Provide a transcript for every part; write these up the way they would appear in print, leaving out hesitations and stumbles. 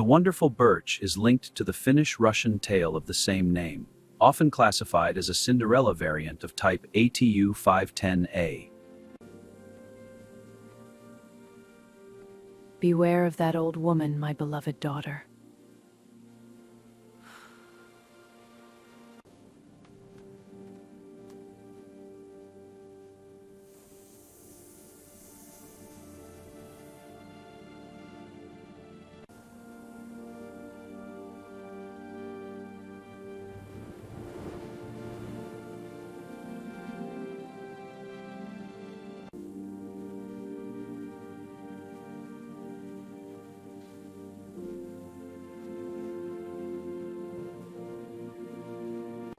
wonderful birch is linked to the Finnish-Russian tale of the same name, often classified as a Cinderella variant of type ATU 510A. Beware of that old woman, my beloved daughter.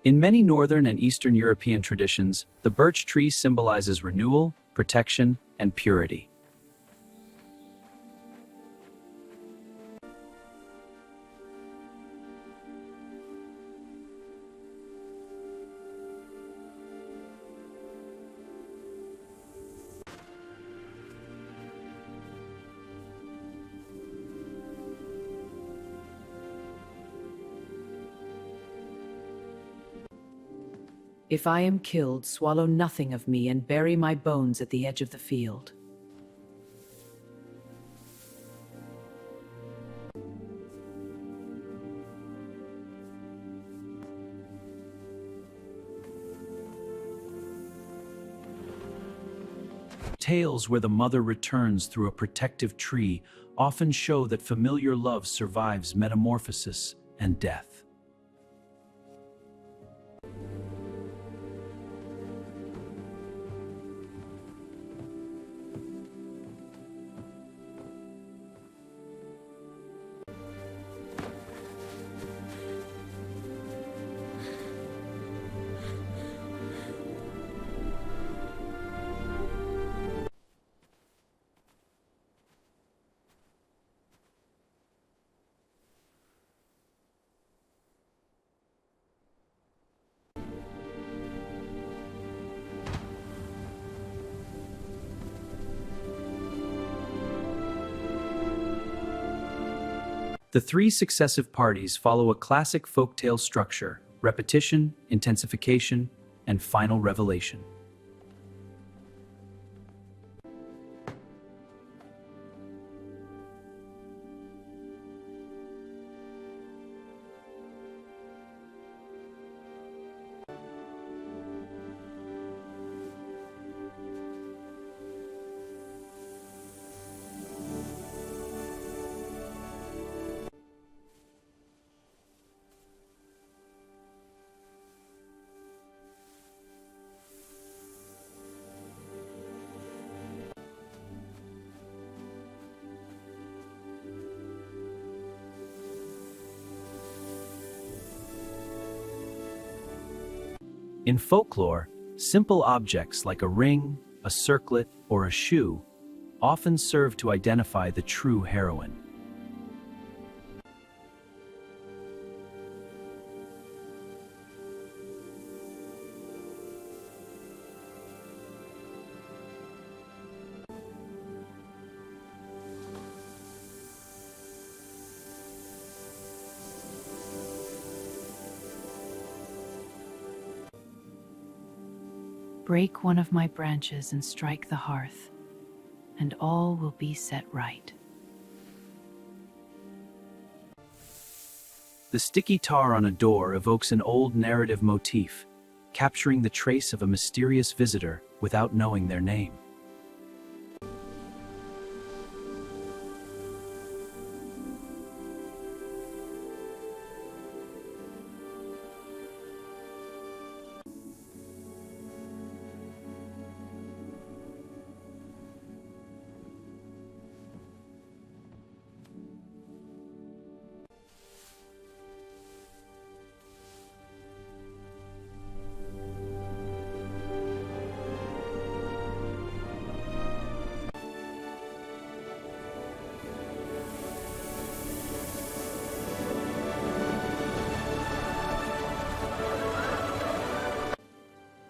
In many Northern and Eastern European traditions, the birch tree symbolizes renewal, protection, and purity. If I am killed, swallow nothing of me and bury my bones at the edge of the field. Tales where the mother returns through a protective tree often show that familiar love survives metamorphosis and death. The three successive parties follow a classic folktale structure: repetition, intensification, and final revelation. In folklore, simple objects like a ring, a circlet, or a shoe often serve to identify the true heroine. Break one of my branches and strike the hearth, and all will be set right. The sticky tar on a door evokes an old narrative motif, capturing the trace of a mysterious visitor without knowing their name.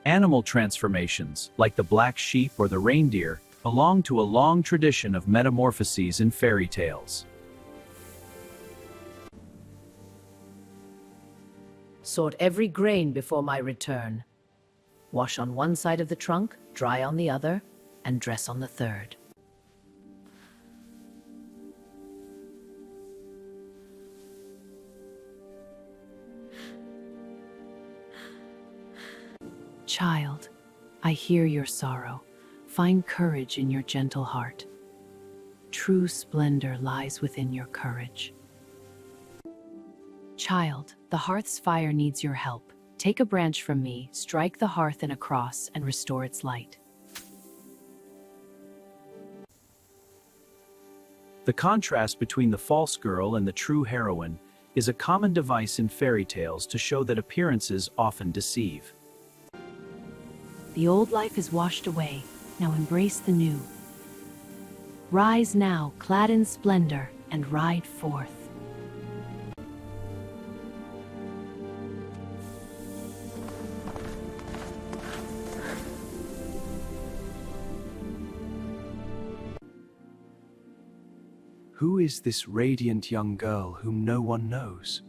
Animal transformations, like the black sheep or the reindeer, belong to a long tradition of metamorphoses in fairy tales. sort every grain before my return. Wash on one side of the trunk, dry on the other, and dress on the third. Child, I hear your sorrow. Find courage in your gentle heart. True splendor lies within your courage. Child, the hearth's fire needs your help. Take a branch from me, strike the hearth in a cross, and restore its light. The contrast between the false girl and the true heroine is a common device in fairy tales to show that appearances often deceive. The old life is washed away, now embrace the new. Rise now, clad in splendor, and ride forth. Who is this radiant young girl whom no one knows?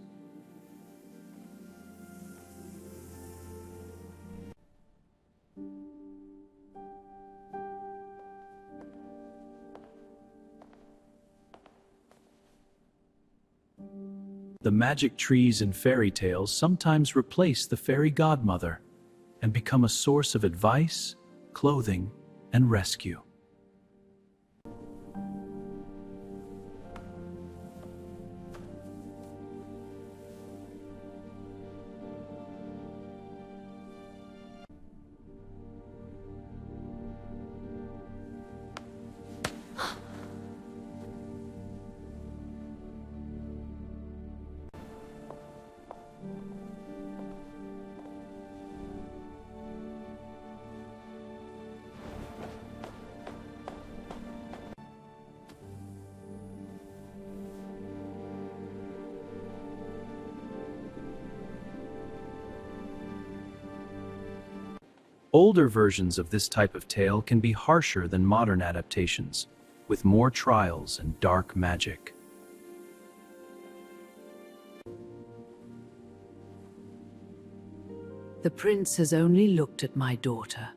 The magic trees in fairy tales sometimes replace the fairy godmother and become a source of advice, clothing, and rescue. Older versions of this type of tale can be harsher than modern adaptations, with more trials and dark magic. The prince has only looked at my daughter,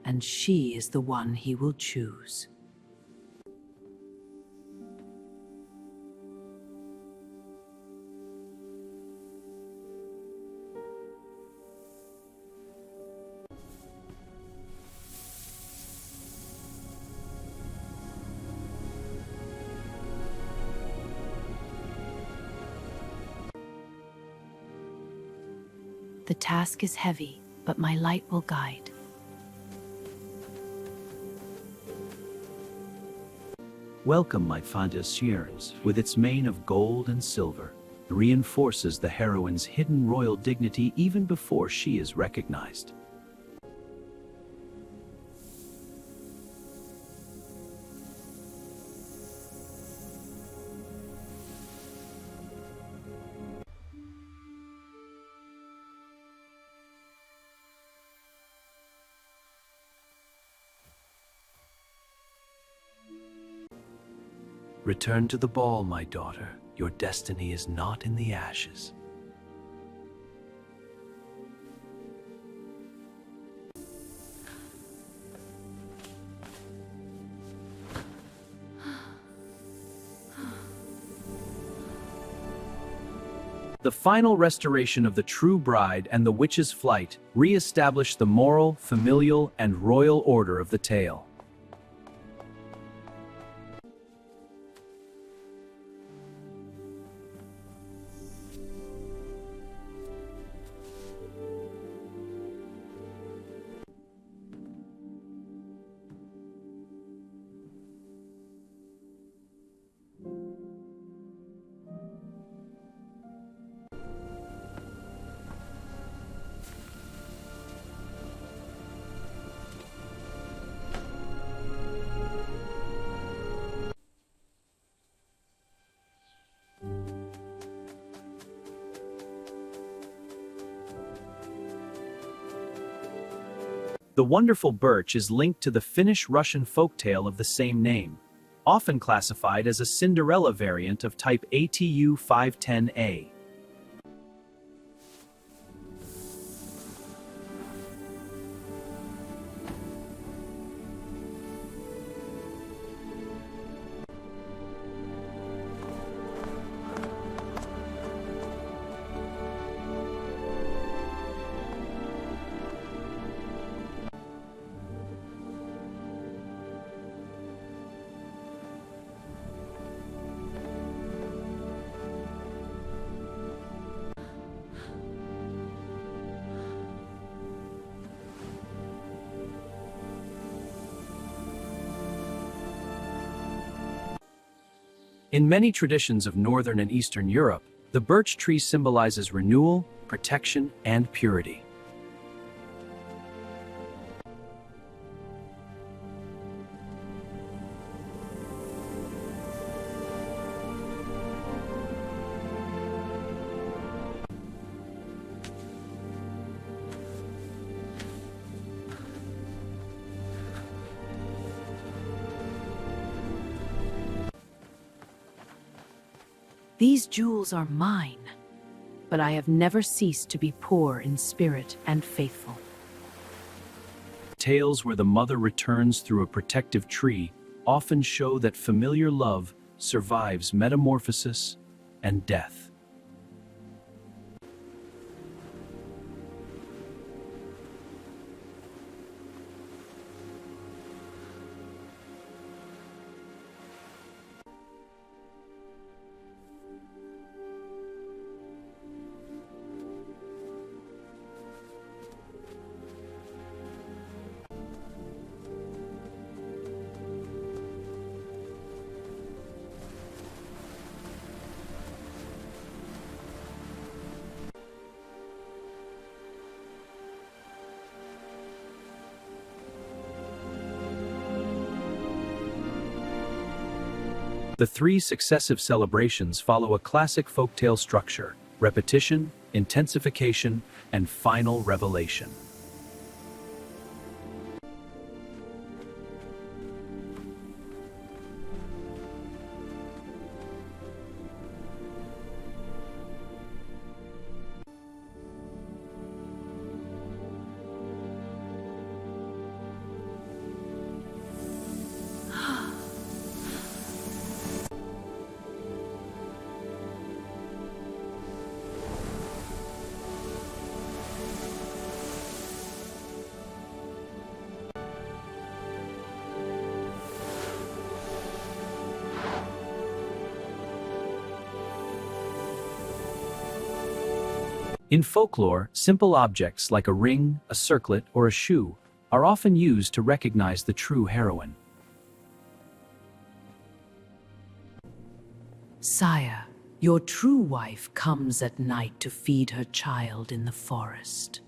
and she is the one he will choose. The task is heavy, but my light will guide. Welcome, my fantasierns, with its mane of gold and silver, reinforces the heroine's hidden royal dignity even before she is recognized. Return to the ball, my daughter. Your destiny is not in the ashes. The final restoration of the true bride and the witch's flight re-established the moral, familial, and royal order of the tale. The wonderful birch is linked to the Finnish-Russian folktale of the same name, often classified as a Cinderella variant of type ATU 510A. In many traditions of Northern and Eastern Europe, the birch tree symbolizes renewal, protection, and purity. These jewels are mine, but I have never ceased to be poor in spirit and faithful. Tales where the mother returns through a protective tree often show that familiar love survives metamorphosis and death. The three successive celebrations follow a classic folktale structure: repetition, intensification, and final revelation. In folklore, simple objects like a ring, a circlet, or a shoe are often used to recognize the true heroine. Sire, your true wife comes at night to feed her child in the forest.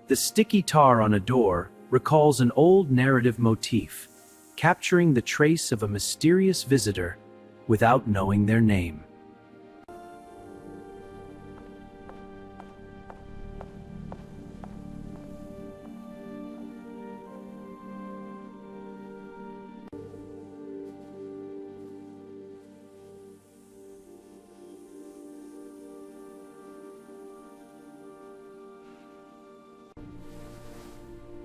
The sticky tar on a door recalls an old narrative motif, capturing the trace of a mysterious visitor without knowing their name.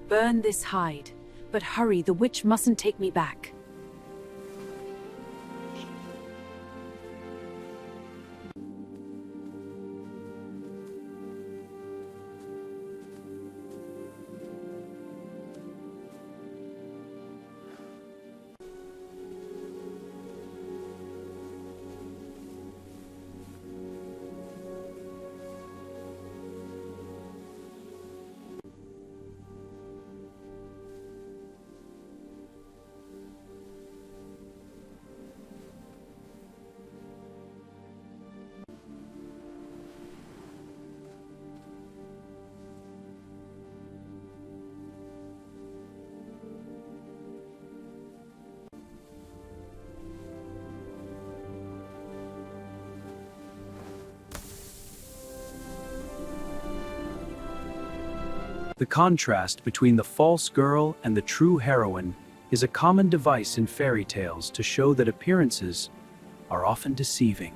Burn this hide, but hurry, the witch mustn't take me back. The contrast between the false girl and the true heroine is a common device in fairy tales to show that appearances are often deceiving.